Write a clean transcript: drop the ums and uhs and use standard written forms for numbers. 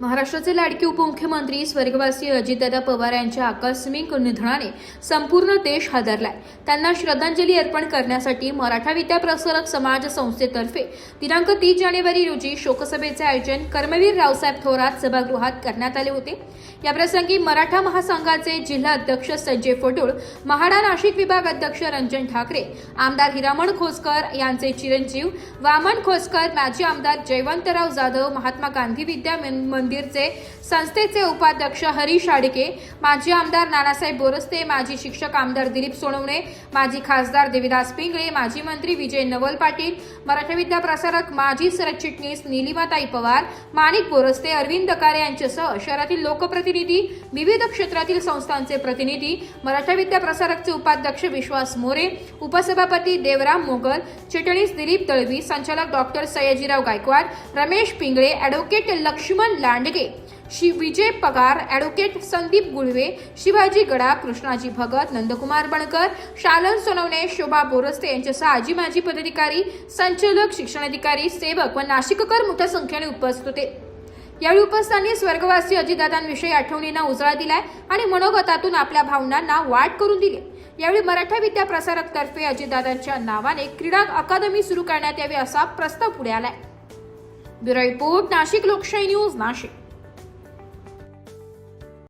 महाराष्ट्राचे लाडके उपमुख्यमंत्री स्वर्गवासी अजितदादा पवार यांच्या आकस्मिक निधनाने संपूर्ण देश हादरलाय। त्यांना श्रद्धांजली अर्पण करण्यासाठी मराठा विद्या प्रसारक समाज संस्थेतर्फे दिनांक 30 जानेवारी रोजी शोकसभेचे आयोजन कर्मवीर रावसाहेब थोरात सभागृहात करण्यात आले होते। याप्रसंगी मराठा महासंघाचे जिल्हा अध्यक्ष संजय फडोळ, महाडा नाशिक विभाग अध्यक्ष रंजन ठाकरे, आमदार हिरामण खोसकर यांचे चिरंजीव वामन खोसकर, माजी आमदार जयवंतराव जाधव, महात्मा गांधी विद्या मंदिरचे संस्थेचे उपाध्यक्ष हरीश आडके, माजी आमदार नानासाहेब बोरस्ते, माजी शिक्षक आमदार दिलीप सोनवणे, माजी खासदार देविदास पिंगळे, माजी मंत्री विजय नवल पाटील, मराठा विद्या प्रसारक माजी सरचिटणीस नीलिमाताई पवार, माणिक बोरस्ते, अरविंद दकारे यांच्यासह शहरातील लोकप्रतिनिधी, विविध क्षेत्रातील संस्थांचे प्रतिनिधी, मराठा विद्या प्रसारकचे उपाध्यक्ष विश्वास मोरे, उपसभापती देवराम मोगल, चिटणीस दिलीप दळवी, संचालक डॉक्टर सयाजीराव गायकवाड, रमेश पिंगळे, ॲडव्होकेट लक्ष्मण लांडगे, विजय पगार, ॲडव्होकेट संदीप गुळवे, शिवाजी गडा, कृष्णाजी भगत, नंदकुमार बणकर, शालन सोनवणे, शोभा बोरस्ते यांच्यासह आजी माजी पदाधिकारी, संचालक, शिक्षणाधिकारी, सेवक व नाशिककर मोठ्या संख्येने उपस्थित होते। यावेळी उपस्थितांनी स्वर्गवासी अजितदादांविषयी आठवणींना उजाळा दिलाय आणि मनोगतातून आपल्या भावनांना वाट करून दिली। यावेळी मराठा विद्या प्रसारक तर्फे अजितदादांच्या नावाने क्रीडा अकादमी सुरू करण्यात यावी असा प्रस्ताव पुढे आलाय। ब्युरो रिपोर्ट, नाशिक लोकशाही न्यूज, नाशिक।